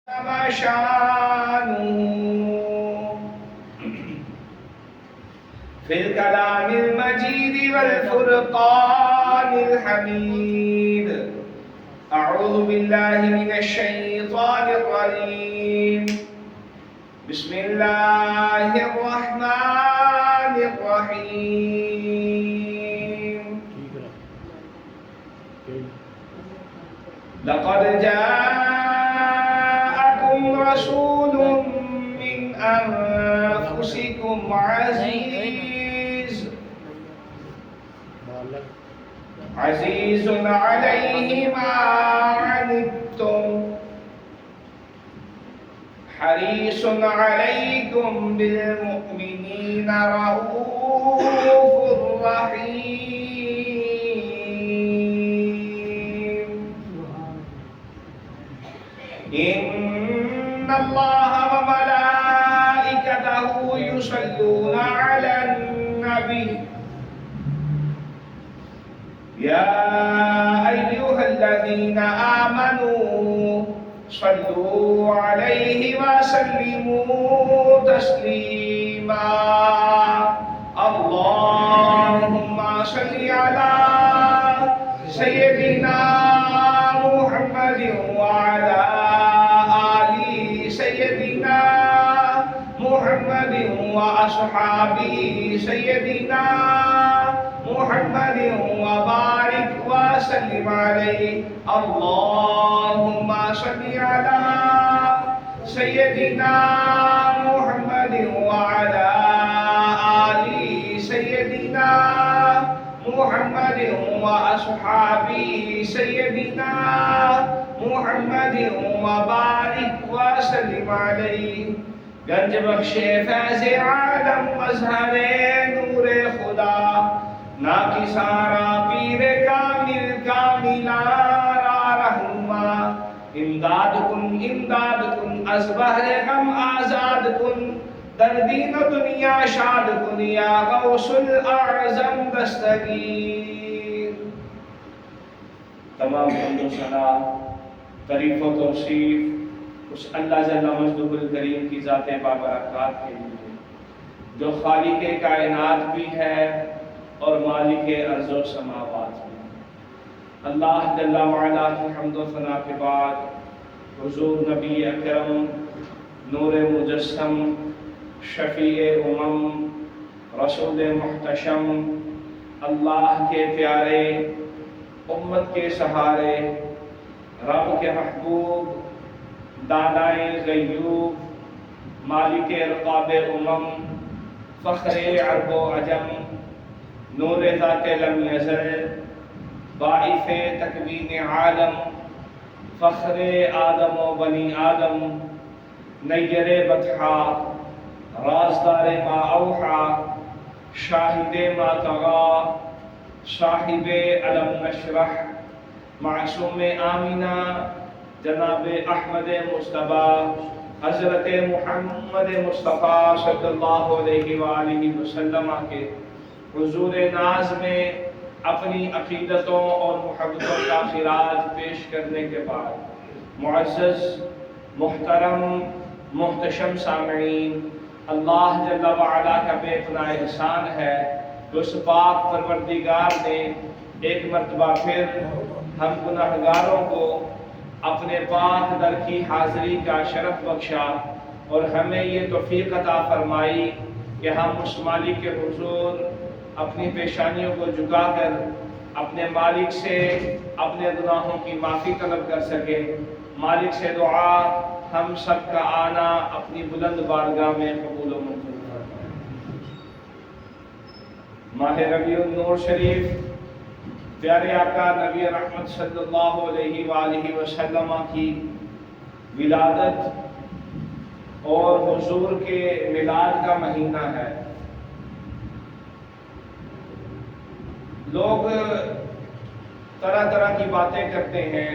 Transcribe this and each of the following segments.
ما شانه في الكلام المجيد والفرقان الحميد. أعوذ بالله من الشيطان الرجيم. بسم الله الرحمن الرحيم. لقد جاءكم رسول من أنفسكم عزيز عليه ما عنتم حريص عليكم بالمؤمنين رؤوف رحيم. إن الله وملائكته يصلون على النبي يا أيها الذين آمنوا صلوا عليه وسلموا تسليما. اللهم صل على سيدنا محمد وعلى آل سيدنا محمد وأصحابه سيدنا محمد وبارك وسلم عليه. اللهم صل على سيدنا محمد وعلى آل سيدنا محمد وأصحابه سيدنا محمد وبارك وسلم عليه. گنج بخش فیض عالم مظہر نور خدا ناکی سارا پیر کامل کاملارا رہنما. امداد کن از بحر غم آزاد کن در دین و دنیا شاد کن یا غوث الاعظم دستگیر. تمام حمد و ثنا تعریف و توصیف اس اللہ جل مجدہ الکریم کی ذات بابرکات کے لیے جو خالق کائنات بھی ہے اور مالک ارض و سماوات بھی. اللہ جل وعلا کی حمد و ثنا کے بعد حضور نبی اکرم نور مجسم شفیع امم رسول محتشم اللہ کے پیارے امت کے سہارے رب کے محبوب دانائے غیوب مالک رقاب امم فخر عرب و عجم نور ذات لم یزل باعث تکوین عالم فخر آدم و بنی آدم نیر بطحا رازدار ما اوحا شاہد ما طغا صاحب علم نشرح معصوم آمینہ جناب احمد مصطفیٰ حضرت محمد مصطفیٰ صلی اللہ علیہ وآلہ وسلم کے حضور ناز میں اپنی عقیدتوں اور محبتوں کا خراج پیش کرنے کے بعد معزز محترم محتشم سامعین، اللہ جل وعلا کا بے پناہ احسان ہے کہ اس پاک پروردگار نے ایک مرتبہ پھر ہم گناہگاروں کو اپنے پاک در کی حاضری کا شرف بخشا اور ہمیں یہ توفیق عطا فرمائی کہ ہم اس مالک کے حضور اپنی پیشانیوں کو جھکا کر اپنے مالک سے اپنے گناہوں کی معافی طلب کر سکیں. مالک سے دعا ہم سب کا آنا اپنی بلند بارگاہ میں قبول و منظور فرمائے. ماہ ربیع النور شریف پیارے آقا نبی رحمت صلی اللہ علیہ وآلہ وسلم کی ولادت اور حضور کے میلاد کا مہینہ ہے. لوگ طرح طرح کی باتیں کرتے ہیں،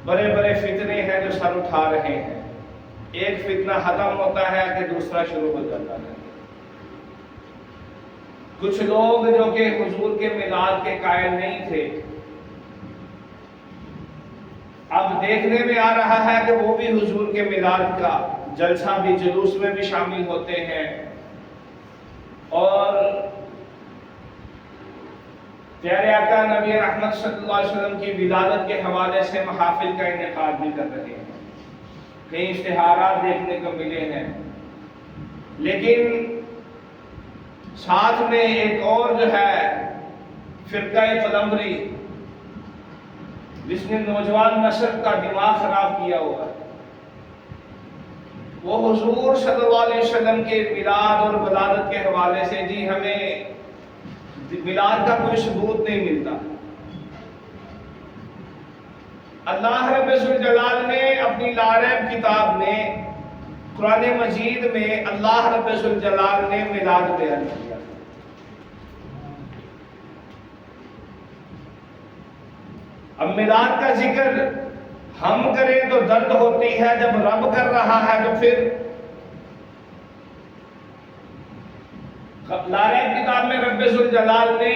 بڑے بڑے فتنے ہیں جو سر اٹھا رہے ہیں. ایک فتنہ ختم ہوتا ہے کہ دوسرا شروع ہو جاتا ہے. کچھ لوگ جو کہ حضور کے میلاد کے قائل نہیں تھے، اب دیکھنے میں آ رہا ہے کہ وہ بھی حضور کے میلاد کا جلسہ بھی جلوس میں بھی شامل ہوتے ہیں، اور پیارے آقا نبی رحمت صلی اللہ علیہ وسلم کی ولادت کے حوالے سے محافل کا انعقاد بھی کر رہے ہیں، کئی اشتہارات دیکھنے کو ملے ہیں۔ لیکن ساتھ میں ایک اور جو ہے فرقہ قلمبری، جس نے نوجوان نسل کا دماغ خراب کیا ہوا، وہ حضور صلی اللہ علیہ وسلم کے میلاد اور ولادت کے حوالے سے جی ہمیں میلاد کا کوئی ثبوت نہیں ملتا۔ اللہ رب الجلال نے اپنی لاریب کتاب میں، قرآن مجید میں اللہ رب الجلال نے میلاد بیان کیا۔ اب میلاد کا ذکر ہم کریں تو درد ہوتی ہے، جب رب کر رہا ہے تو پھر لاریب کتاب میں رب الجلال نے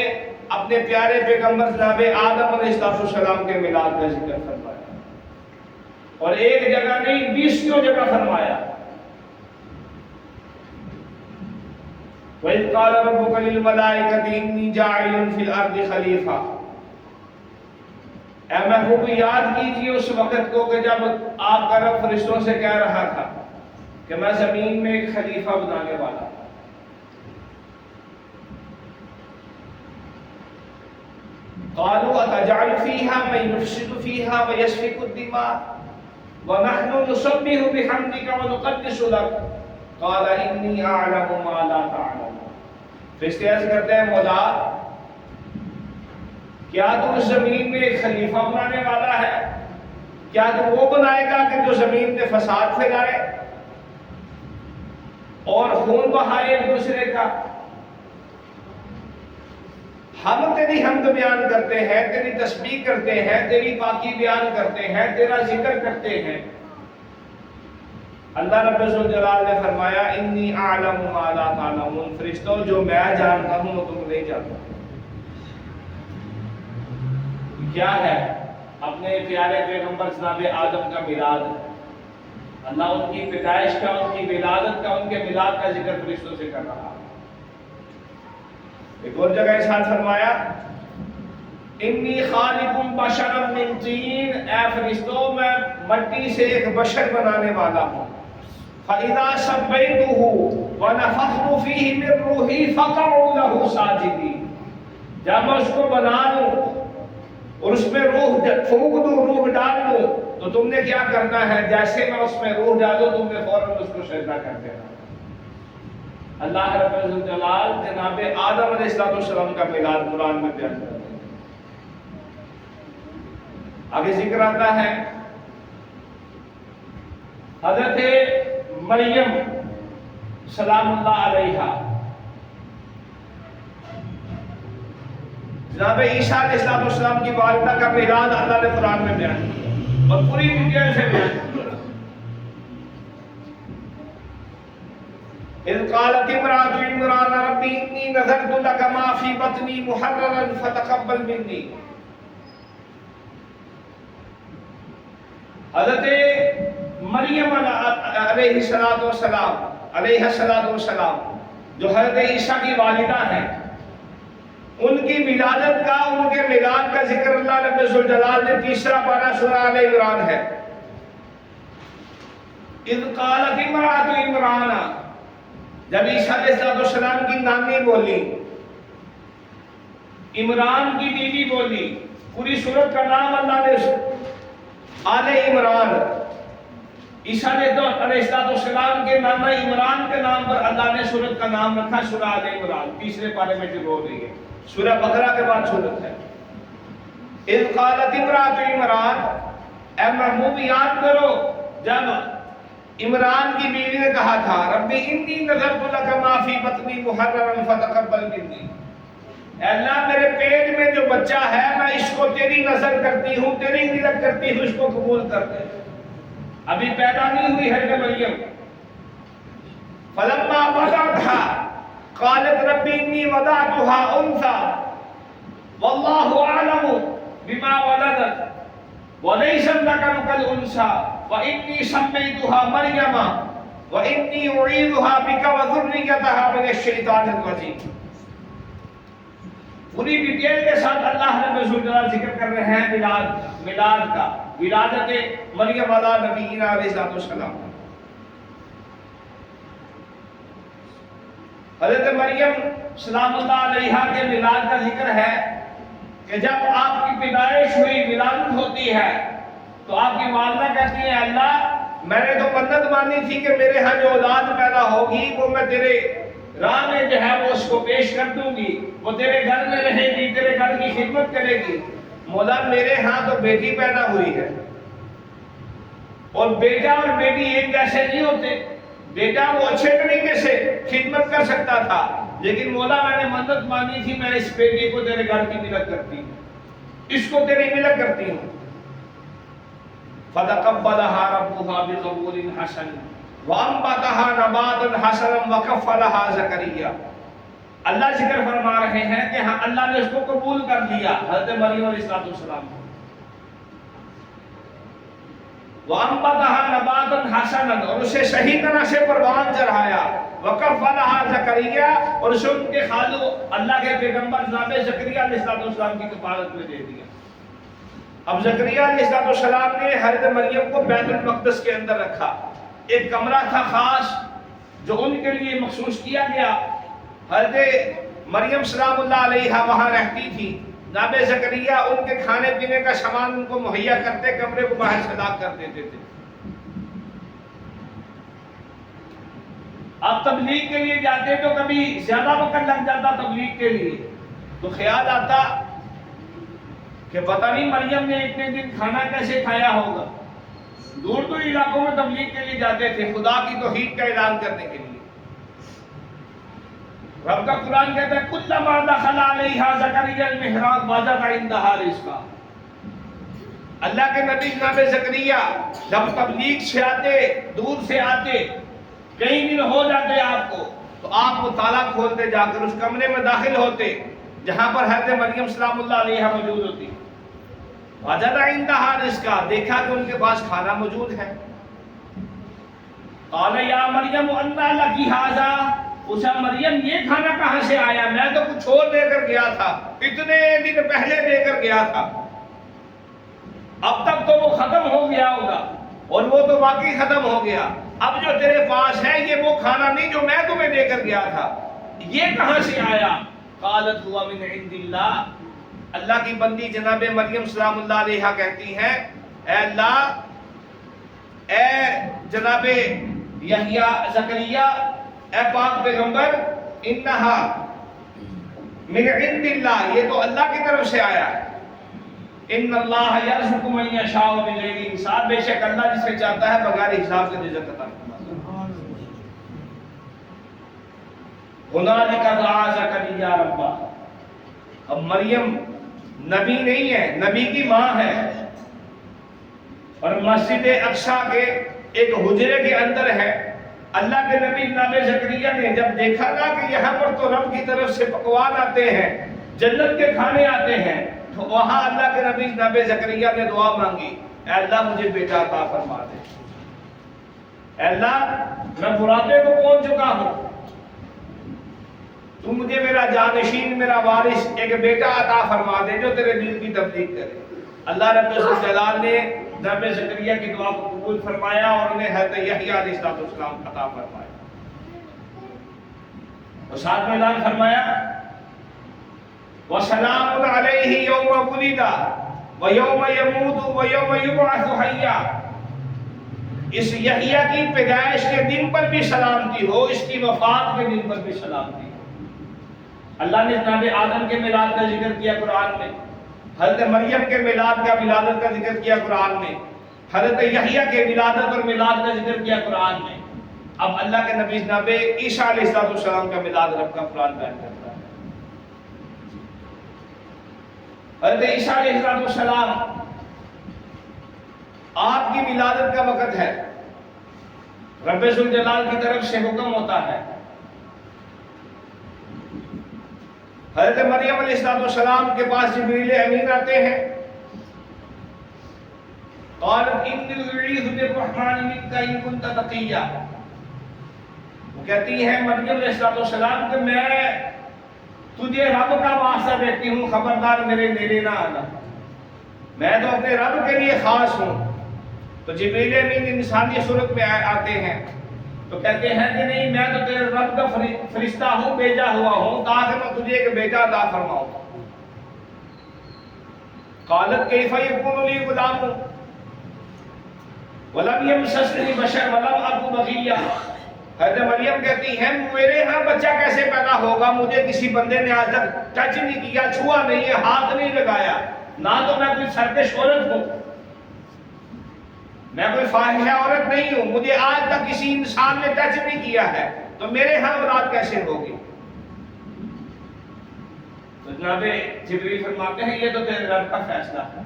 اپنے پیارے پیغمبر جناب آدم علیہ السلام کے میلاد کا ذکر فرمایا، اور ایک جگہ نہیں 20 جگہ فرمایا۔ وَإِذْ قَالَ رَبُّكَ لِلْمَلَائِكَةِ إِنِّي جَاعِلٌ فِي الْأَرْضِ خَلِيفَةً۔ اے محبوب یاد کیجیے اس وقت کو کہ جب آپ کا رب فرشتوں سے کہہ رہا تھا کہ میں زمین میں ایک خلیفہ بنانے والا ہوں۔ قالوا أتجعل فيها من يفسد فيها ويسفك الدماء ونحن نسبح بحمدك ونقدس لك قال إني أعلم ما لا تعلمون۔ فرشتے عرض کرتے ہیں مولا کیا تو اس زمین میں ایک خلیفہ بنانے والا ہے؟ کیا تو وہ بنائے گا کہ جو زمین میں فساد پھیلائے اور خون بہائے ایک دوسرے کا؟ ہم تیری حمد بیان کرتے ہیں، تیری تسبیح کرتے ہیں، تیری پاکی بیان کرتے ہیں، تیرا ذکر کرتے ہیں۔ اللہ رب الجلال نے فرمایا انی اعلم ما لا تعلمون، فرشتوں جو میں جانتا ہوں وہ تم نہیں جانتے۔ کیا ہے؟ اپنے پیارے پیغمبر جناب آدم کا میلاد۔ اللہ ان کی پیدائش کا، ان کی ولادت کا، ان کے میلاد کا ذکر فرشتوں سے کر رہا ہے۔ ایک اور جگہ ارشاد فرمایا انی خالق بشرا من طین، اے فرشتوں میں مٹی سے ایک بشر بنانے والا ہوں۔ فَإِذَا سَوَّيْتُهُ وَنَفَخْتُ فِيهِ مِن رُّوحِي فَقَعُوا لَهُ سَاجِدِينَ، جب میں اس کو بنا لوں اور اس میں روح پھونک دوں، روح ڈال دوں، تو تم نے کیا کرنا ہے؟ جیسے میں اس میں روح ڈالوں تم نے فوراً اس کو سجدہ کر دینا۔ اللہ رب الجلال جناب آدم علیہ السلام کا میلاد قرآن میں بیان کرتے ہیں۔ آگے ذکر آتا ہے حضرت مریم سلام اللہ علیہا، جناب عیسیٰ علیہ السلام کی والدہ کا میلاد اللہ نے قرآن میں بیان کیا اور پوری ڈیٹیل سے بیان کیا۔ اذ قالت امرأة عمران ربی انی نذرت لک ما فی بطنی محررا فتقبل منی۔ حضرت مریم علیہ السلام جو حضرت عیسیٰ کی والدہ ہیں، ان کی ولادت کا، ان کے میلاد کا ذکر اللہ رب الجلال نے تیسرا پارہ سورہ آل عمران ہے۔ اذ قالت امرأة عمران، جب عیسیٰ علیہ السلام کی نانی بولی، عمران کی بیوی بولی، پوری سورت کا نام اللہ نے آل عمران، عیسیٰ علیہ السلام کے نانا عمران کے نام پر اللہ نے سورت کا نام رکھا سورہ آل عمران، تیسرے پارے میں جو ہو رہی ہے، سورہ بقرہ کے بعد سورت ہے۔ اذ قالت امرأة عمران، اے محبوب یاد کرو جب عمران کی بیوی نے کہا تھا ربی انی نذرت لک ما فی بطنی محررا فتقبل منی، اے اللہ میرے پیٹ میں جو بچہ ہے میں اس کو تیری نظر کرتی ہوں، تیری نظر کرتی ہوں، اس کو قبول کر دے۔ ابھی پیدا نہیں ہوئی ہے مریم۔ فلما وضعتها قالت ربی انی وضعتها انثى واللہ اعلم بما ولدت، وَلَيْسَ الذَّكَرُ كَالْأُنثَىٰ وَإِنِّي سَمَّيْتُهَا مَرْيَمَ وَإِنِّي أُعِيذُهَا بِكَ وَذُرِّيَّتَهَا مِنَ الشَّيْطَانِ الرَّجِيمِ۔ پوری ڈیٹیل کے ساتھ اللہ رب الجلال ذکر کر رہے ہیں میلاد کا، ولادت مریم علیہ نبینا علیہ السلام۔ حضرت مریم سلام اللہ علیہا کے میلاد کا ذکر ہے کہ جب آپ کی پیدائش ہوئی، ولادت ہوتی ہے، تو آپ کی والدہ کہتی ہے اللہ میں نے تو منت مانی تھی کہ میرے ہاں جو اولاد پیدا ہوگی وہ میں تیرے راہ میں جو ہے وہ اس کو پیش کر دوں گی، وہ تیرے گھر میں رہے گی، تیرے گھر کی خدمت کرے گی۔ مولا میرے ہاں تو بیٹی پیدا ہوئی ہے، اور بیٹا اور بیٹی ایک جیسے نہیں ہوتے۔ بیٹا وہ اچھے طریقے سے خدمت کر سکتا تھا، لیکن مولا میں نے منت مانی تھی میں اس بیٹی کو تیرے گھر کی ملک کرتی ہوں، اس کو تیری ملک کرتی ہوں۔ فَتَقَبَّلَهَا رَبُّهَا بِقَبُولٍ حَسَنٍ وَأَنبَتَهَا نَبَاتًا حَسَنًا وَكَفَّلَهَا زَكَرِيَّا۔ اللہ ذکر فرما رہے ہیں کہ ہاں اللہ نے اس کو قبول کر لیا، حضرت مریم علیہ السلام کو۔ وَأَنبَتَهَا نَبَاتًا حَسَنًا، اور اسے صحیح طرح سے پروان چڑھایا۔ وَكَفَّلَهَا زَكَرِيَّا، اور اسے ان کے خالو اللہ کے پیغمبر جناب زکریا علیہ السلام کی کفالت میں دے دیا۔ اب زکریا علیہ السلام نے حضرت مریم کو بیت المقدس کے اندر رکھا، ایک کمرہ تھا خاص جو ان کے لیے مخصوص کیا گیا۔ حضرت مریم سلام اللہ علیہا وہاں رہتی تھی، جناب زکریا ان کے کھانے پینے کا سامان ان کو مہیا کرتے، کمرے کو باہر سے لاک کر دیتے تھے۔ اب تبلیغ کے لیے جاتے تو کبھی زیادہ وقت لگ جاتا تبلیغ کے لیے، تو خیال آتا کہ پتہ نہیں مریم نے اتنے دن کھانا کیسے کھایا ہوگا۔ دور دور علاقوں میں تبلیغ کے لیے جاتے تھے خدا کی توحید کا اعلان کرنے کے لیے۔ رب کا قرآن کہتا ہے کلما دخل علیہا زکریا المحراب وجد عندہا رزقا۔ اللہ کے نبی جناب زکریا جب تبلیغ سے آتے، دور سے آتے، کئی دن ہو جاتے آپ کو، تو آپ وہ تالا کھولتے، جا کر اس کمرے میں داخل ہوتے جہاں پر حضرت مریم سلام اللہ علیہا موجود ہوتی۔ وجد عندہا رزقا، دیکھا کہ ان کے پاس کھانا موجود ہے۔ قال یا مریم انا لکی ھذا، پوچھا مریم یہ کھانا کہاں سے آیا؟ میں تو کچھ اور دے کر گیا تھا، اتنے دن پہلے دے کر گیا تھا، اب تک تو وہ ختم ہو گیا ہوگا، اور وہ تو واقعی ختم ہو گیا۔ اب جو تیرے پاس ہے یہ وہ کھانا نہیں جو میں تمہیں دے کر گیا تھا، یہ کہاں سے آیا؟ قالت ہوا من عند اللہ، اللہ کی بندی جناب مریم سلام اللہ علیہا کہتی ہیں اے اللہ، اے جناب یحییٰ زکریا، اے پاک پیغمبر، انہا من عند اللہ، یہ تو اللہ کی طرف سے آیا ہے۔ ان اللہ یرزق من یشاء بغیر حساب، بے شک اللہ جسے چاہتا ہے بغیر حساب سے رزق عطا فرماتا ہے۔ ہنالک دعا زکریا ربہ، اب مریم نبی نہیں ہے، نبی کی ماں ہے، اور مسجد اقصیٰ کے ایک حجرے کے اندر ہے۔ اللہ کے نبی جناب زکریا نے جب دیکھا نا کہ یہاں پر تو رب کی طرف سے پکوان آتے ہیں، جنت کے کھانے آتے ہیں، تو وہاں اللہ کے نبی جناب زکریا نے دعا مانگی، اے اللہ مجھے بیٹا عطا فرما دے، اے اللہ میں بڑھاپے کو پہنچ چکا ہوں، تو مجھے میرا جانشین، میرا وارث ایک بیٹا عطا فرما دے جو تیرے دین کی تبلیغ کرے۔ اللہ رب الجلال نے جناب زکریا کی دعا کو قبول فرمایا اور انہیں حضرت یحییٰ علیہ السلام عطا فرمایا، اور ساتھ میں اعلان فرمایا وَسَلَامٌ عَلَيْهِ يَوْمَ وُلِدَ وَيَوْمَ يَمُوتُ وَيَوْمَ يُبْعَثُ حَيًّا، اس یحییٰ کی پیدائش کے دن پر بھی سلامتی ہو، اس کی وفات کے دن پر بھی سلامتی ہو۔ اللہ نے جناب آدم کے میلاد کا ذکر کیا قرآن میں، حضرت مریم کے میلاد کا ولادت کا ذکر کیا قرآن میں، حضرت یحییٰ کے ولادت اور میلاد کا ذکر کیا قرآن میں۔ اب اللہ کے نبی جناب عیسیٰ علیہ السلام کا میلاد رب کا قرآن بیان کرتا ہے۔ حضرت عیسیٰ علیہ السلام آپ کی ولادت کا وقت ہے، رب ذوالجلال کی طرف سے حکم ہوتا ہے، حضرت مریم علیہ السلام کے پاس جبریل امین آتے ہیں، قالت انی اعوذ بالرحمن منک ان کنت تقیا، وہ کہتی ہے مریم علیہ السلام کہ میں تجھے رب کا واسطہ دیتی ہوں، خبردار میرے نیڑے نہ آنا، میں تو اپنے رب کے لیے خاص ہوں۔ تو جبریل امین انسانی صورت میں آتے ہیں تو کہتے ہیں کہ نہیں، میں تو تیرے رب کا فرشتہ ہوں، بھیجا ہوا ہوں تاکہ میں تجھے ایک بیٹا عطا فرماؤں۔ قالت کیف یکون لی غلام ولم یمسسنی بشر ولم اک بغیا، حضرت مریم کہتی ہیں میرے ہاں بچہ کیسے پیدا ہوگا، مجھے کسی بندے نے آج تک ٹچ نہیں کیا، چھوا نہیں ہے، ہاتھ نہیں لگایا، نہ تو میں کوئی سرکش عورت ہوں، میں کوئی فاحشہ عورت نہیں ہوں، مجھے آج تک کسی انسان نے ٹچ نہیں کیا ہے، تو میرے ہاں اولاد کیسے ہوگی؟ تو جناب جبریل فرماتے ہیں یہ تو تیرے رب کا فیصلہ ہے،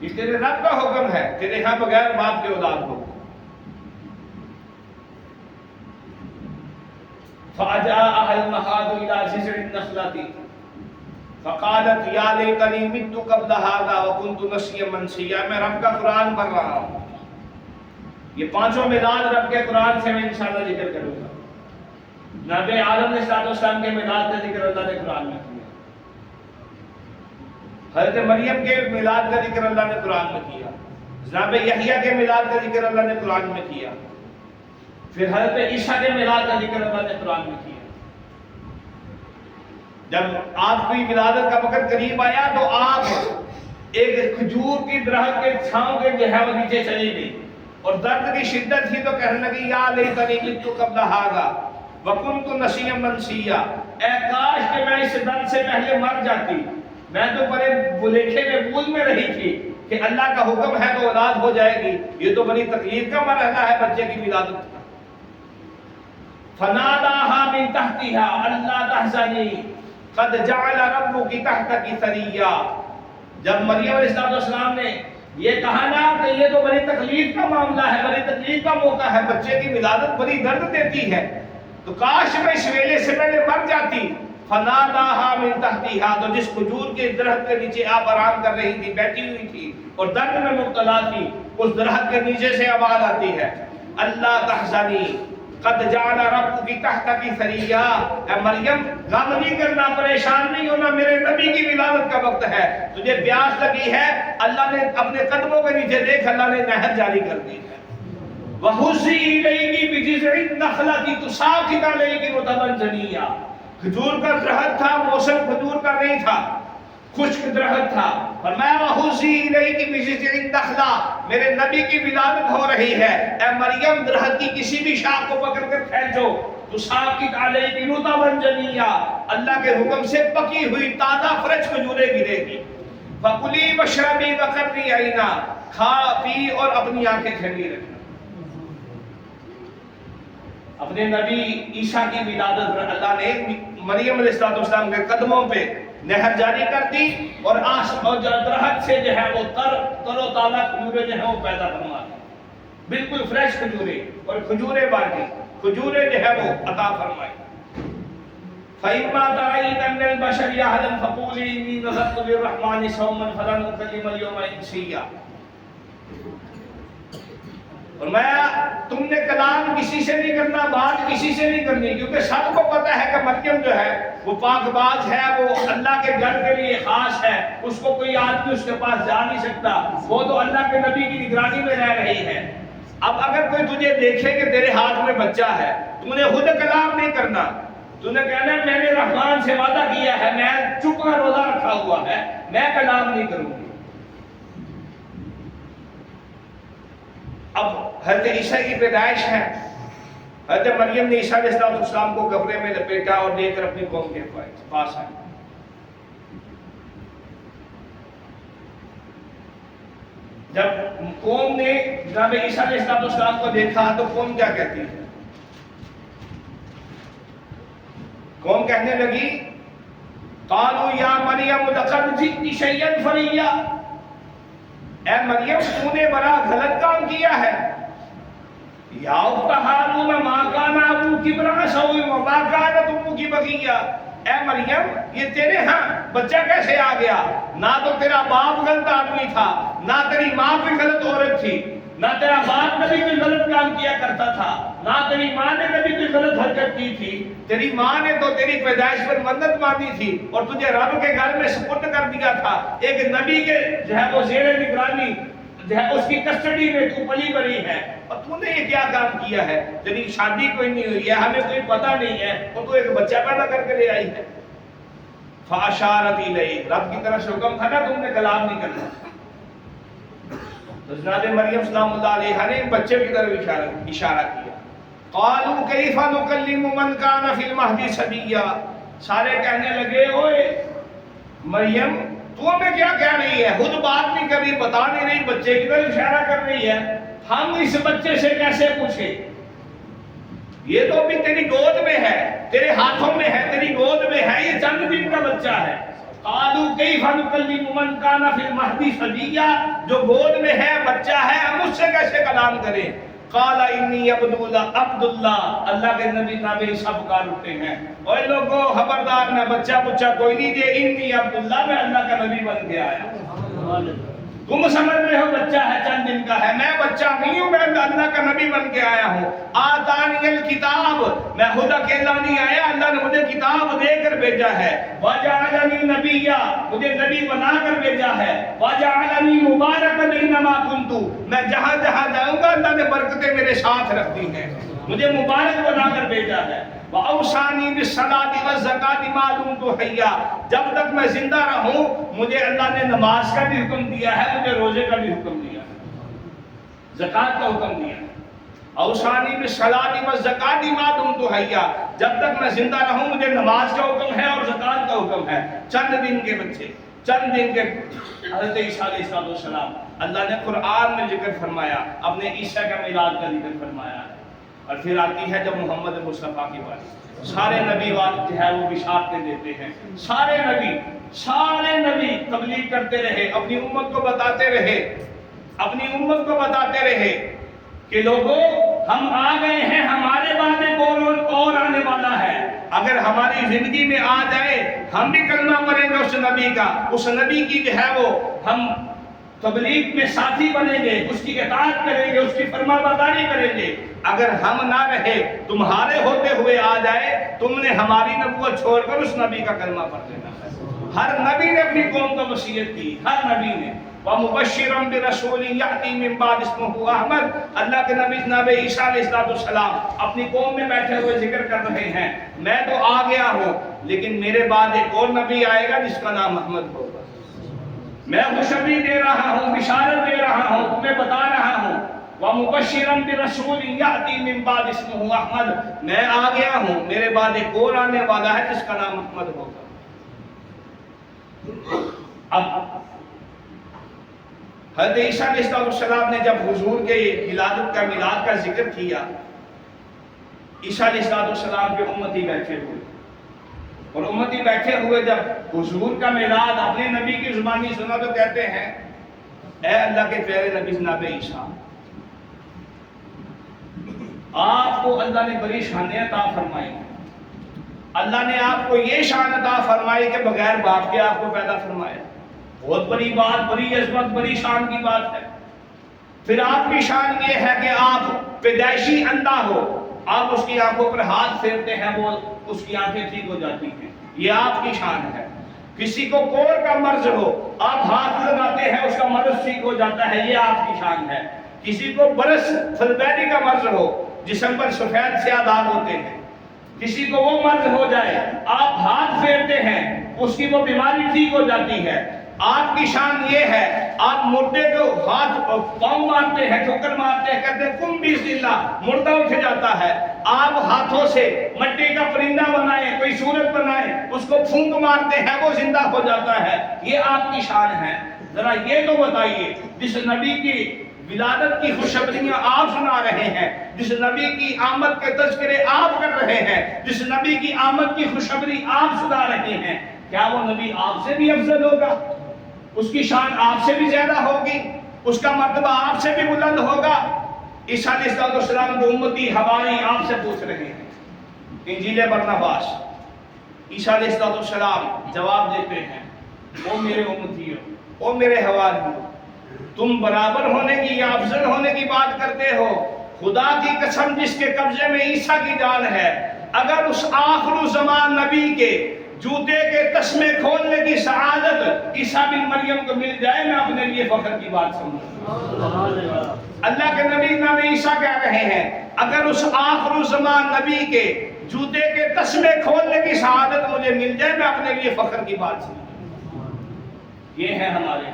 یہ تیرے رب کا حکم ہے، تیرے ہاں بغیر باپ کے اولاد ہوگی۔ فَأَجَاءَهَا الْمَخَاضُ إِلَى جِذْعِ النَّخْلَةِ فَقَالَتْ يَا لَيْتَنِي مِتُّ قَبْلَ هَذَا وَكُنْتُ نَسِيًّا مَنسِيًّا، میں رب کا قرآن پڑھ رہا ہوں، یہ پانچوں میلاد رب کے قرآن سے میں انشاءاللہ ذکر کروں گا۔ جناب آدم علیہ السلام کے میلاد کا ذکر اللہ نے قرآن میں کیا، حضرت مریم کے میلاد کا ذکر اللہ نے قرآن میں کیا، جناب یحییٰ کے میلاد کا ذکر اللہ نے قرآن میں کیا، پھر حضرت عیسیٰ کے میلاد کا ذکر اللہ نے قرآن میں کیا۔ جب آپ کی ولادت کا وقت قریب آیا تو آپ ایک کھجور کی درخت کے چھاؤں کے جو ہے وہ نیچے چلی گئی اور درد کی شدت تھی تو کہنے لگی یا لیتنی مت قبل ھذا وکنت نسیا منسیا، اے کاش کہ میں اس درد سے پہلے مر جاتی، میں تو بڑے بلیکھے میں بھول میں رہی تھی کہ اللہ کا حکم ہے تو اولاد ہو جائے گی، یہ تو بڑی تکلیف کا مرحلہ ہے بچے کی ولادت۔ فناداها من تحتها الا تحزني قد جعل ربك تحتك ثريا، جب مریم علیہ السلام نے یہ کہا نا کہ یہ تو بڑی تکلیف کا معاملہ ہے، بڑی تکلیف کا موقع ہے، بچے کی ولادت بڑی درد دیتی ہے، تو کاش میں اس ویلے سے پہلے مر جاتی۔ فناداها من تحتها، تو جس کھجور کے درخت کے نیچے آپ آرام کر رہی تھی، بیٹھی ہوئی تھی اور درد میں مبتلا تھی، اس درخت کے نیچے سے آواز آتی ہے اللہ تحزنی قد جعل ربک تحتک ثریا، اے مریم غم نہیں کرنا، پریشان نہیں ہونا، میرے نبی کی ولادت کا وقت ہے، تجھے پیاس لگی ہے، اللہ نے اپنے قدموں کے نیچے دیکھ اللہ نے نہر جاری کر دی ہے۔ وَحُزِّ إِلَيْكِ بِجِذْعِ النَّخْلَةِ تُسَاقِطْ عَلَيْكِ رُطَبًا جَنِيًّا، کھجور کا درخت تھا، موسم کھجور کا نہیں تھا، خشک درخت تھا، فرمایا وَحُزِّ إِلَيْكِ بِجِذْعِ النَّخْلَةِ، میرے نبی کی ولادت ہو رہی ہے، اے مریم درخت کی کسی بھی شاخ کو پکڑ کر کھینچو، تُسَاقِطْ عَلَيْكِ رُطَبًا جَنِيًّا، اللہ کے حکم سے پکی ہوئی تازہ فرش کھجوریں گرے گی۔ فَكُلِي وَاشْرَبِي وَقَرِّي عَيْنًا، کھا پی اور اپنی آنکھیں ٹھنڈی رکھنا۔ اپنے نبی عیسیٰ کی ولادت اللہ نے مریم علیہ السلام کے قدموں پہ نہر جاری کر دی اور درخت سے جو ہے وہ تر و تازہ کھجوریں جو ہیں وہ پیدا فرما دی، بالکل فریش کھجوریں، اور کھجوریں بانٹی، کھجوریں جو ہے وہ عطا فرمائی۔ فَإِمَّا تَرَيْنَ مِنَ الْبَشَرِ أَحَدًا فَقُولِي إِنِّي نَذَرْتُ لِلرَّحْمَنِ صَوْمًا فَلَنْ أُكَلِّمَ الْيَوْمَ إِنسِيًّا، اور میں تم نے کلام کسی سے نہیں کرنا، بات کسی سے نہیں کرنی، کیونکہ سب کو پتا ہے کہ مریم جو ہے وہ پاک باز ہے، وہ اللہ کے گھر کے لیے خاص ہے، اس کو کوئی آدمی اس کے پاس جا نہیں سکتا، وہ تو اللہ کے نبی کی نگرانی میں رہ رہی ہے۔ اب اگر کوئی تجھے دیکھے کہ تیرے ہاتھ میں بچہ ہے، تو نے خود کلام نہیں کرنا، تو نے کہنا میں نے رحمان سے وعدہ کیا ہے، میں چپ کا روزہ رکھا ہوا ہے، میں کلام نہیں کروں گی۔ اب حضرت عیسیٰ کی پیدائش ہے، حضرت مریم نے عیسیٰ علیہ السلام کو کپڑے میں لپیٹا اور لے کر اپنی قوم کے پاس آئی۔ جب قوم نے جناب عیسیٰ علیہ السلام کو دیکھا تو قوم کیا کہتی ہے؟ قوم کہنے لگی قالوا یا مریم لقد جئت شیئا فریا، اے مریم تو نے بڑا غلط کام کیا ہے، یا اخت ہارون ما کان ابوکی امرأ سوء وما کانت امکی بغیا، اے مریم یہ تیرے ہاں بچہ کیسے آ گیا، نہ تو تیرا باپ غلط آدمی تھا، نہ تیری ماں کوئی غلط عورت تھی، نہ تیرا باپ کبھی کوئی غلط کام کیا کرتا تھا، نہ تیری ماں نے کبھی کوئی غلط حرکت کی تھی۔ تیری ماں نے تو تیری پیدائش پر منت مانی تھی اور تجھے رب کے گھر میں سپرد کر دیا تھا، ایک نبی کے جو ہے وہ زیر نگرانی جو ہے اس کی کسٹڈی میں تو پلی بڑی ہے، اور تو نے یہ کیا کام کیا ہے؟ تیری شادی کوئی نہیں ہوئی ہے، ہمیں کوئی پتہ نہیں ہے، اور تو ایک بچہ پیدا کر کے لے آئی ہے۔ فاشارت الیہ، رب کی طرف سے حکم تھا نا تم نے کلام نہیں کرنا۔ حضرت مریم سلام اللہ علیہا نے بچے کی طرف اشارہ کیا۔ قالوا کیف نکلم من کان فی المہد صبیا، سارے کہنے لگے اوئے مریم تو ہمیں کیا کہہ رہی ہے؟ خود بات نہیں کر رہی، بتا نہیں رہی، بچے کی طرف اشارہ کر رہی ہے، ہم اس بچے سے کیسے پوچھیں؟ یہ تو ابھی تیری گود میں ہے، تیرے ہاتھوں میں ہے، تیری گود میں ہے، یہ چند دن کا بچہ ہے۔ قالوا کیف نکلم من کان فی المہد صبیا، جو گود میں ہے بچہ ہے، ہم اس سے کیسے کلام کریں؟ قال انی عبد اللہ، اللہ کے نبی نبی سب کا رکھتے ہیں، اور لوگوں خبردار نہ بچہ بچہ کوئی نہیں دے، انی عبداللہ، میں اللہ کا نبی بن کے آیا۔ تم سمجھ رہے ہو بچہ ہے، چند دن کا ہے، میں بچہ نہیں ہوں، میں اللہ کا نبی بن کے آیا ہوں۔ آتانی الکتاب، میں خود اکیلا نہیں آیا، اللہ نے مجھے کتاب دے کر بھیجا ہے۔ وجعلنی نبیا، مجھے نبی بنا کر بھیجا ہے۔ وجعلنی مبارکا اینما کنت، میں جہاں جہاں جاؤں گا اللہ نے برکتیں میرے ساتھ رکھ دی ہیں، مجھے مبارک بنا کر بھیجا ہے۔ وَأَوْصَانِي بِالصَّلَاةِ وَالزَّكَاةِ مَا دُمْتُ حَيًّا، جب تک میں زندہ رہوں مجھے اللہ نے نماز کا بھی حکم دیا ہے، مجھے روزے کا بھی حکم دیا ہے، زکوٰۃ کا حکم دیا ہے۔ اوصانی بالصلاۃ والزکاۃ ما دمت حیا، جب تک میں زندہ رہوں مجھے نماز کا حکم ہے اور زکوٰۃ کا حکم ہے۔ چند دن کے بچے، چند دن کے حضرت عیسیٰ علیہ السلام، اللہ نے قرآن میں ذکر فرمایا، اپنے عیسیٰ کا میلاد کا ذکر فرمایا ہے۔ اور پھر آتی ہے جب محمد مصطفیٰ کی بات، سارے نبی جو ہے وہ بشارتیں دیتے ہیں، سارے نبی تبلیغ کرتے رہے، اپنی امت کو بتاتے رہے، اپنی امت کو بتاتے رہے کہ لوگوں ہم آ گئے ہیں، ہمارے بعد ایک اور آنے والا ہے، اگر ہماری زندگی میں آ جائے ہم بھی کلمہ پڑھیں گے اس نبی کا، اس نبی کی جو ہے وہ ہم تبلیغ میں ساتھی بنیں گے، اس کی اطاعت کریں گے، اس کی فرما برداری کریں گے۔ اگر ہم نہ رہے، تمہارے ہوتے ہوئے آ جائے، تم نے ہماری نبوت چھوڑ کر اس نبی کا کلمہ پڑھ لینا ہے۔ ہر نبی نے اپنی قوم کو وصیت کی، ہر نبی نے۔ وَمُبَشِّرًا بِرَسُولٍ يَأْتِي مِن بَعْدِهِ اسْمُهُ أَحْمَدُ، اللہ کے نبی جناب عیسیٰ علیہ السلام اپنی قوم میں بیٹھے ہوئے ذکر کر رہے ہیں، میں تو آ گیا ہوں لیکن میرے بعد ایک اور نبی آئے گا جس کا نام احمد ہوگا، میں خوشخبری دے رہا ہوں، بشارت دے رہا ہوں، تمہیں بتا رہا ہوں۔ وَمُبَشِّرًا بِرَسُولٍ يَأْتِي مِن بَعْدِهِ اسْمُهُ أَحْمَدُ، میں آ گیا ہوں، میرے بعد ایک اور آنے والا ہے جس کا نام احمد ہوگا۔ اب حضرت عیسیٰ علیہ السلام نے جب حضور کے میلاد کا ذکر کیا، عیسیٰ علیہ السلام کے امتی بیٹھے ہوئے، اور امتی بیٹھے ہوئے جب حضور کا میلاد اپنے نبی کی زبانی سنا تو کہتے ہیں اے اللہ کے پیارے نبی جناب عیسیٰ، آپ کو اللہ نے بڑی شانیں عطا فرمائی، اللہ نے آپ کو یہ شان عطا فرمائی کہ بغیر باپ کے آپ کو پیدا فرمایا، بہت بڑی بات، بڑی عظمت، بڑی شان کی بات ہے۔ پھر آپ کی شان یہ ہے کہ آپ پیدائشی اندھا ہو، آپ اس کی آنکھوں پر ہاتھ پھیرتے ہیں وہ اس کی آنکھیں ٹھیک ہو جاتی ہیں، یہ آپ کی شان ہے۔ کسی کو کوڑ کا مرض ہو، آپ ہاتھ لگاتے ہیں اس کا مرض ٹھیک ہو جاتا ہے، یہ آپ کی شان ہے۔ کسی کو برس فلبیری کا مرض ہو، جسم پر سفید سیاہ داغ ہوتے ہیں، کسی کو وہ مرض ہو جائے، آپ ہاتھ پھیرتے ہیں اس کی وہ بیماری ٹھیک ہو جاتی ہے۔ آپ کی شان یہ ہے، آپ مردے کو ہاتھ پاؤں مارتے ہیں، ٹھوکر مارتے ہیں، کہتے ہیں کم بسم اللہ، مردہ اٹھ جاتا ہے۔ آپ ہاتھوں سے مٹی کا پرندہ بنائیں، کوئی صورت بنائیں، اس کو پھونک مارتے ہیں، وہ زندہ ہو جاتا ہے، یہ آپ کی شان ہے۔ ذرا یہ تو بتائیے، جس نبی کی ولادت کی خوشخبریاں آپ سنا رہے ہیں، جس نبی کی آمد کے تذکرے آپ کر رہے ہیں، جس نبی کی آمد کی خوشخبری آپ سنا رہے ہیں، کیا وہ نبی آپ سے بھی افضل ہوگا؟ اس کی شان آپ سے بھی زیادہ ہوگی، اس کا مرتبہ آپ سے بھی بلند ہوگا؟ عیسیٰ علیہ السلام کے امتی حواری آپ سے پوچھ رہے ہیں۔ انجیل برناباس، عیسیٰ علیہ السلام جواب دیتے ہیں، او میرے امتیوں، او میرے حواریوں، تم برابر ہونے کی یا افضل ہونے کی بات کرتے ہو؟ خدا کی قسم جس کے قبضے میں عیسیٰ کی جان ہے، اگر اس آخر الزمان نبی کے جوتے کے تسمے کھولنے کی سعادت عیسیٰ بن مریم کو مل جائے، میں اپنے لیے فخر کی بات سمجھوں۔ اللہ کے نبی نام عیسیٰ کہہ رہے ہیں اگر اس آخر الزمان نبی کے جوتے کے تسمے کھولنے کی سعادت مجھے مل جائے، میں اپنے لیے فخر کی بات سمجھوں۔ یہ ہے ہمارے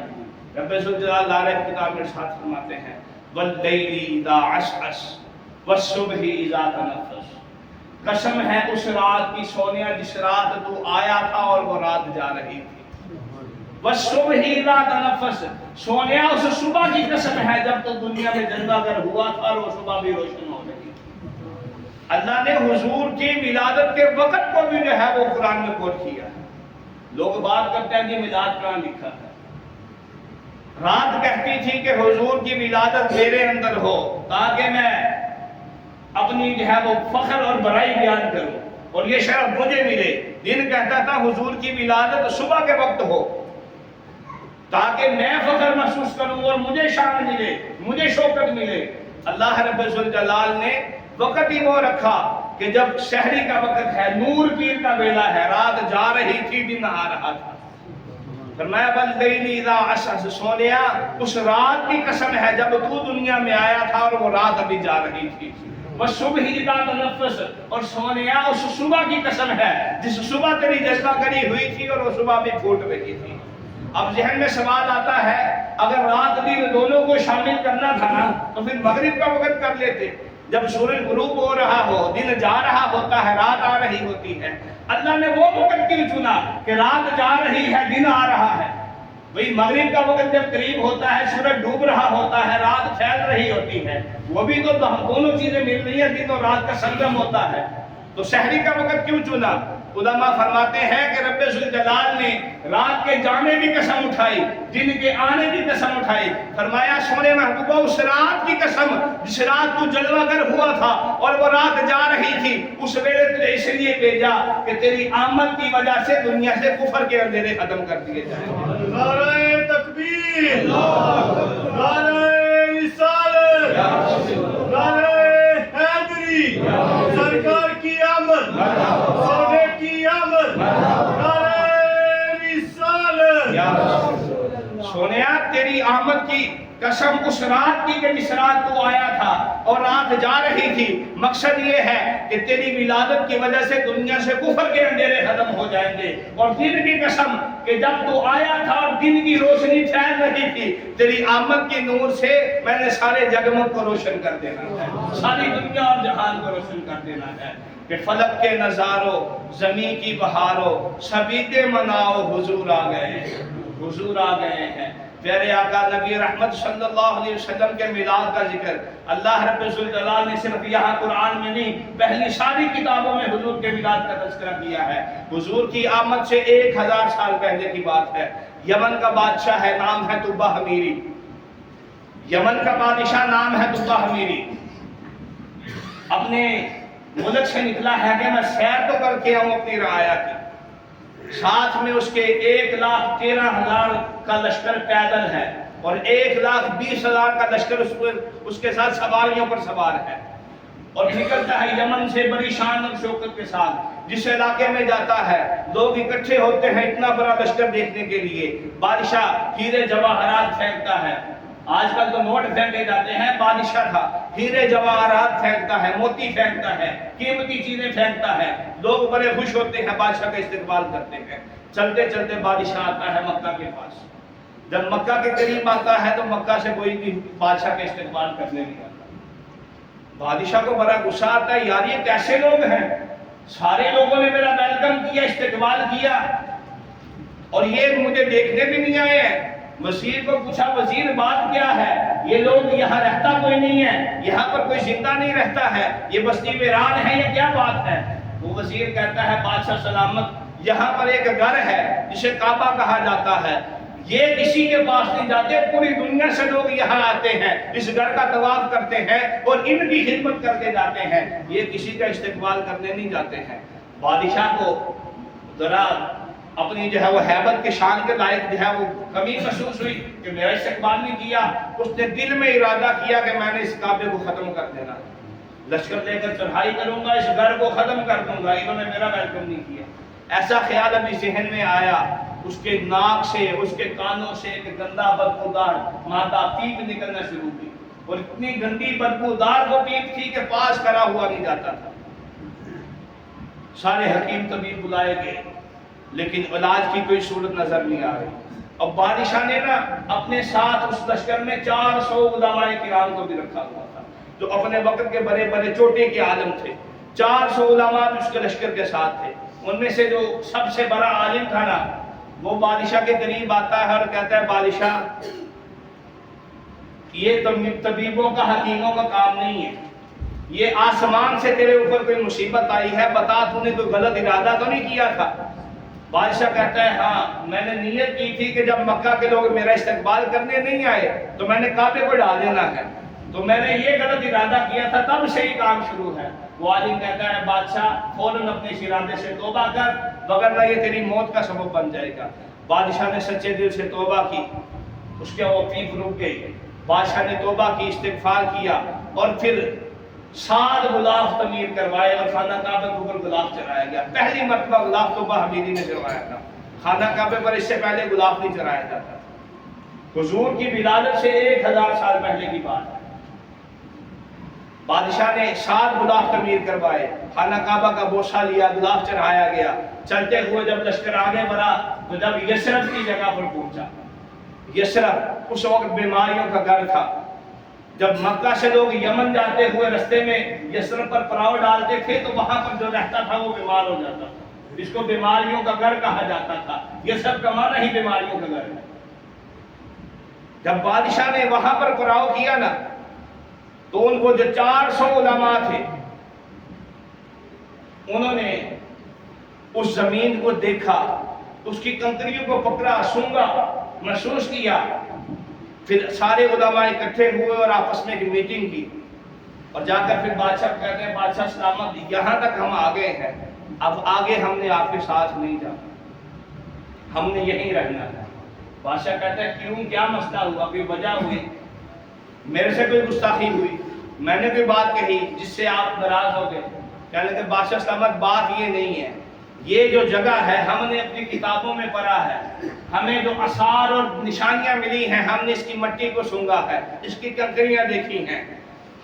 رب ذوالجلال لارے کتاب میں ارشاد فرماتے ہیں واللیل اذا عسعس والصبح اذا تنفس، قسم ہے اس رات کی سونیا جس رات تو آیا تھا اور وہ رات جا رہی تھی، والصبح اذا تنفس، سونیا اس صبح کی قسم ہے جب تو دنیا میں زندہ گر ہوا تھا اور وہ صبح بھی روشن ہو رہی تھی۔ اللہ نے حضور کی ولادت کے وقت کو بھی جو ہے وہ قرآن میں کوٹ کیا ہے۔ لوگ بات کرتے ہیں کہ میلاد کہاں لکھا ہے؟ رات کہتی تھی کہ حضور کی ولادت میرے اندر ہو تاکہ میں اپنی جو ہے وہ فخر اور بڑائی بیان کروں اور یہ شرف مجھے ملے۔ دن کہتا تھا حضور کی ولادت صبح کے وقت ہو تاکہ میں فخر محسوس کروں اور مجھے شان ملے، مجھے شوکت ملے۔ اللہ رب ذوالجلال نے وقت ہی وہ رکھا کہ جب شہری کا وقت ہے، نور پیر کا ویلا ہے، رات جا رہی تھی دن آ رہا تھا۔ فرمایا واللیل اذا عسعس، سونیا اس رات کی قسم ہے جب تو دنیا میں آیا تھا اور وہ رات ابھی جا رہی تھی، والصبح اذا تنفس، اور سونیا اس صبح کی قسم ہے جس صبح تیری جذبہ کری ہوئی تھی اور وہ صبح بھی پھوٹ رہی تھی۔ اب ذہن میں سوال آتا ہے اگر رات دن دونوں کو شامل کرنا تھا نا تو پھر مغرب کا وقت کر لیتے، جب سورج غروب ہو رہا ہو، دن جا رہا ہوتا ہے، رات آ رہی ہوتی ہے۔ اللہ نے وہ وقت کیوں چنا کہ رات جا رہی ہے دن آ رہا ہے؟ وہی مغرب کا وقت جب قریب ہوتا ہے، سورج ڈوب رہا ہوتا ہے، رات پھیل رہی ہوتی ہے، وہ بھی تو دونوں چیزیں مل رہی ہیں، دن اور رات کا سنگم ہوتا ہے، تو شہری کا وقت کیوں چنا؟ علماء فرماتے ہیں کہ رب ذوالجلال نے رات کے جانے کی قسم اٹھائی، دن کے آنے کی قسم اٹھائی۔ فرمایا سونے محبوبہ اس رات کی قسم جس رات تو جلوہ گر ہوا تھا اور وہ رات جا رہی تھی، اس ویلے تجھے اس لیے بھیجا کہ تیری آمد کی وجہ سے دنیا سے کفر کے اندھیرے ختم کر دیے جائیں۔ نعرہ تکبیر، نعرہ رسالت، نعرہ حیدری، سرکار کی آمد، سونے کی آمد، نعرہ رسالت۔ سونیا تیری آمد کی قسم اس رات کی کہ جس رات تو آیا تھا اور رات جا رہی تھی، مقصد یہ ہے کہ تیری ولادت کی وجہ سے دنیا سے کفر کے اندھیرے ختم ہو جائیں گے، اور دن کی قسم کہ جب تو آیا تھا اور دن کی روشنی پھیل رہی تھی، تیری آمد کے نور سے میں نے سارے جگمگ کو روشن کر دینا ہے، ساری دنیا اور جہان کو روشن کر دینا ہے کہ فلک کے نظاروں، زمین کی بہاروں، سبیتے مناؤ، حضور آ گئے ہیں، حضور آ گئے ہیں۔ پیارے آقا نبی رحمت صلی اللہ علیہ وسلم کے میلاد کا ذکر اللہ رب الجلال نے صرف یہاں قرآن میں نہیں، پہلی ساری کتابوں میں حضور کے میلاد کا تذکرہ کیا ہے۔ حضور کی آمد سے 1000 سال پہلے کی بات ہے۔ یمن کا بادشاہ ہے، نام ہے طبہ حمیری، یمن کا بادشاہ نام ہے طبہ حمیری، اپنے ملک سے نکلا ہے کہ میں سیر تو کر کے آؤں اپنی رعایا کی، ساتھ میں اس کے 1,13,000 کا لشکر پیدل ہے اور 1,20,000 کا لشکر اس کے ساتھ سواریوں پر سوار ہے، اور نکلتا ہے یمن سے بڑی شان اور شوکت کے ساتھ۔ جس علاقے میں جاتا ہے لوگ اکٹھے ہوتے ہیں اتنا بڑا لشکر دیکھنے کے لیے، بادشاہ ہیرے جواہرات پھینکتا ہے، آج کل تو نوٹ پھینکے جاتے ہیں، بادشاہ تھا ہیرے جواہرات پھینکتا ہے، موتی پھینکتا ہے، قیمتی چیزیں پھینکتا ہے، لوگ بڑے خوش ہوتے ہیں، بادشاہ کا استقبال کرتے ہیں۔ چلتے چلتے بادشاہ آتا ہے مکہ کے پاس، جب مکہ کے قریب آتا ہے تو مکہ سے کوئی بھی بادشاہ کا استقبال کرنے نہیں آتا۔ بادشاہ کو بڑا غصہ آتا ہے، یار یہ کیسے لوگ ہیں، سارے لوگوں نے میرا ویلکم کیا، استقبال کیا، اور یہ مجھے دیکھنے بھی نہیں آئے ہیں۔ وزیر کو پوچھا وزیر بات کیا ہے، یہ لوگ یہاں رہتا کوئی نہیں ہے، یہاں پر کوئی زندہ نہیں رہتا ہے، یہ بستی ویران ہے، یہ کیا بات ہے؟ وہ وزیر کہتا ہے بادشاہ سلامت، یہاں پر ایک گھر ہے جسے کعبہ کہا جاتا ہے، یہ کسی کے پاس نہیں جاتے، پوری دنیا سے لوگ یہاں آتے ہیں، اس گھر کا طواف کرتے ہیں اور ان کی خدمت کرتے جاتے ہیں، یہ کسی کا استقبال کرنے نہیں جاتے ہیں۔ بادشاہ کو ذرا اپنی جو ہے وہ ہیبت کے شان کے لائق جو ہے وہ کمی محسوس ہوئی کہ میرا استقبال نہیں کیا. اس نے دل میں ارادہ کیا کہ میں نے اس کعبے کو ختم کر دینا, لشکر لے کر چڑھائی کروں گا, اس گھر کو ختم کر دوں گا, انہوں نے میرا ویلکم نہیں کیا. ایسا خیال ابھی ذہن میں آیا. اس کے ناک سے, اس کے کانوں سے ایک گندا بدبودار مادہ پیپ نکلنا شروع کی, اور اتنی گندی بدبودار وہ پیپ تھی کہ پاس کرا ہوا نہیں جاتا تھا. سارے حکیم طبیب بلائے گئے لیکن علاج کی کوئی صورت نظر نہیں آ رہی. اب بادشاہ نے نا اپنے ساتھ اس لشکر میں 400 علماء کرام کو بھی رکھا ہوا تھا جو اپنے وقت کے بڑے بڑے چوٹی کے عالم تھے. 400 علماء بھی اس کے لشکر کے ساتھ تھے. ان میں سے جو سب سے بڑا عالم تھا نا, وہ بادشاہ کے قریب آتا ہے اور کہتا ہے بادشاہ یہ طبیبوں کا, حکیموں کا کام نہیں ہے, یہ آسمان سے تیرے اوپر کوئی مصیبت آئی ہے, بتا تو نے کوئی غلط ارادہ تو نہیں کیا تھا؟ بادشاہ کہتا ہے ہاں میں نے نیت کی تھی کہ جب مکہ کے لوگ میرا استقبال کرنے نہیں آئے تو میں نے کعبے کو ڈال دینا ہے, تو میں نے یہ غلط ارادہ کیا تھا, تب سے یہ کام شروع ہے. وہ عالم کہتا ہے بادشاہ فوراً اپنے اس ارادے سے توبہ کر, وگرنہ یہ تیری موت کا سبب بن جائے گا. بادشاہ نے سچے دل سے توبہ کی, اس کے وہ پیپ رک گئی. بادشاہ نے توبہ کی, استغفار کیا, اور پھر 7 غلاف تعمیر کروائے اور خانہ کعبہ کے اوپر غلاف چڑھایا گیا. پہلی مرتبہ غلاف توبہ حمیدی نے چڑھوایا تھا. خانہ کعبے پر اس سے پہلے غلاف نہیں چڑھایا جاتا تھا. حضور کی ولادت سے 1000 سال پہلے کی بات ہے. بادشاہ نے 7 غلاف تعمیر کروائے, خانہ کعبہ کا بوسہ لیا, غلاف چڑھایا گیا. چلتے ہوئے جب لشکر آگے بڑھا تو جب یثرب کی جگہ پر پہنچا, یثرب اس وقت بیماریوں کا گھر تھا. جب مکہ سے لوگ یمن جاتے ہوئے رستے میں یثرب پر پڑاؤ ڈالتے تھے تو وہاں پر جو رہتا تھا وہ بیمار ہو جاتا تھا. اس کو بیماریوں کا گھر کہا جاتا تھا. یثرب کا معنی ہی بیماریوں کا گھر ہے. جب بادشاہ نے وہاں پر پڑاؤ کیا نا, تو ان کو جو 400 علماء تھے انہوں نے اس زمین کو دیکھا, اس کی کنکریوں کو پکڑا, سونگا, محسوس کیا. پھر سارے علماء اکٹھے ہوئے اور آپس میں ایک میٹنگ کی, اور جا کر پھر بادشاہ کہتے ہیں بادشاہ سلامت, یہاں تک ہم آگے ہیں, اب آگے ہم نے آپ کے ساتھ نہیں جانا, ہم نے یہیں رہنا ہے. بادشاہ کہتا ہے کیوں, کیا مسئلہ ہوا, کوئی وجہ ہوئی, میرے سے کوئی گستاخی ہوئی, میں نے کوئی بات کہی جس سے آپ ناراض ہو گئے؟ کہنے لگے بادشاہ سلامت بات یہ نہیں ہے, یہ جو جگہ ہے ہم نے اپنی کتابوں میں پڑھا ہے, ہمیں جو آثار اور نشانیاں ملی ہیں ہم نے اس کی مٹی کو سونگا ہے, اس کی کنکریاں دیکھی ہیں,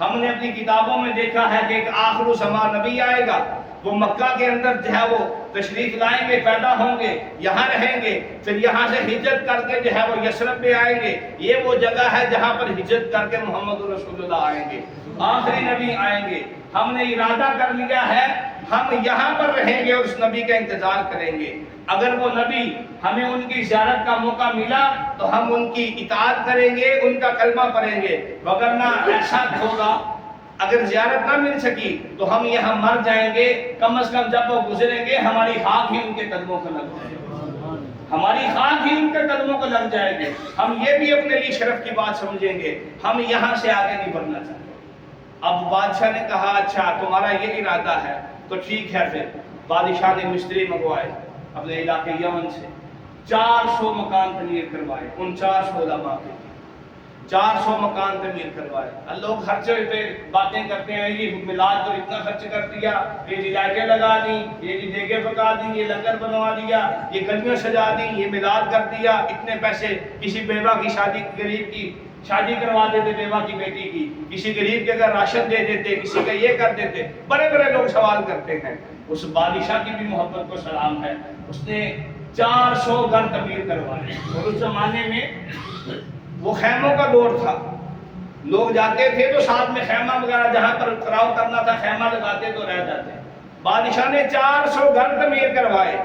ہم نے اپنی کتابوں میں دیکھا ہے کہ ایک آخر زمان نبی آئے گا, وہ مکہ کے اندر جو ہے وہ تشریف لائیں گے, پیدا ہوں گے, یہاں رہیں گے, پھر یہاں سے ہجرت کر کے جو ہے وہ یثرب میں آئیں گے. یہ وہ جگہ ہے جہاں پر ہجرت کر کے محمد رسول اللہ آئیں گے, آخری نبی آئیں گے. ہم نے ارادہ کر لیا ہے ہم یہاں پر رہیں گے اور اس نبی کا انتظار کریں گے. اگر وہ نبی ہمیں ان کی زیارت کا موقع ملا تو ہم ان کی اطاعت کریں گے, ان کا کلمہ پڑھیں گے, وگرنہ ایسا ہوگا اگر زیارت نہ مل سکی تو ہم یہاں مر جائیں گے. کم از کم جب وہ گزریں گے ہماری خاک ہی ان کے قدموں کو لگ جائے گی, ہماری خاک ہی ان کے قدموں کو لگ جائے گی. ہم یہ بھی اپنے لیے شرف کی بات سمجھیں گے, ہم یہاں سے آگے نہیں بڑھنا چاہتے. اب بادشاہ نے کہا اچھا تمہارا یہ ارادہ ہے تو ٹھیک ہے. پھر بادشاہ نے مستری منگوائے اپنے علاقے یمن سے, 400 مکان تعمیر کروائے. ان 400 علماء کے 400 مکان تعمیر کروائے. لوگ خرچے پہ باتیں کرتے ہیں, یہ میلاد پر اتنا خرچ کر دیا, یہ لائٹیں لگا دی, یہ دیگیں پکا دی, یہ لنگر بنوا دیا, یہ گلیاں سجا دی, یہ میلاد کر دیا, اتنے پیسے. کسی بیوہ کی شادی, غریب کی شادی کروا دیتے, بیوہ کی بیٹی کی, کسی غریب کے گھر راشن دے دیتے, کسی کا یہ کر دیتے. بڑے بڑے لوگ سوال کرتے ہیں. اس بادشاہ کی بھی محبت کو سلام ہے, اس نے 400 گھر تعمیر کروائے. اور اس زمانے میں وہ خیموں کا دور تھا, لوگ جاتے تھے تو ساتھ میں خیمہ وغیرہ جہاں پر کراؤ کرنا تھا خیمہ لگاتے تو رہ جاتے. بادشاہ نے 400 گھر تعمیر کروائے,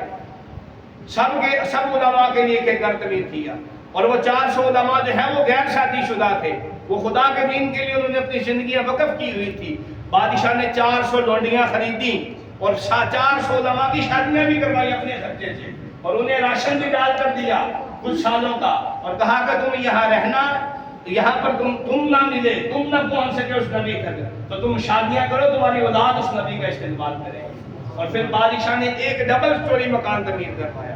سب علماء کے لیے ایک گھر تعمیر کیا. اور وہ 400 علماء جو ہے وہ غیر شادی شدہ تھے, وہ خدا کے دین کے لیے انہوں نے اپنی زندگیاں وقف کی ہوئی تھی. بادشاہ نے 400 لونڈیاں خریدی اور 400 علماء کی شادیاں بھی کروائی اپنے خرچے سے, اور انہیں راشن بھی ڈال کر دیا کچھ سالوں کا, اور کہا کہ تم یہاں رہنا, یہاں پر تم نہ ملے, تم نہ پہنچ سکے اس نبی تک, تو تم شادیاں کرو, تمہاری اولاد اس نبی کا استقبال کرے. اور پھر بادشاہ نے ایک ڈبل سٹوری مکان تعمیر کروایا,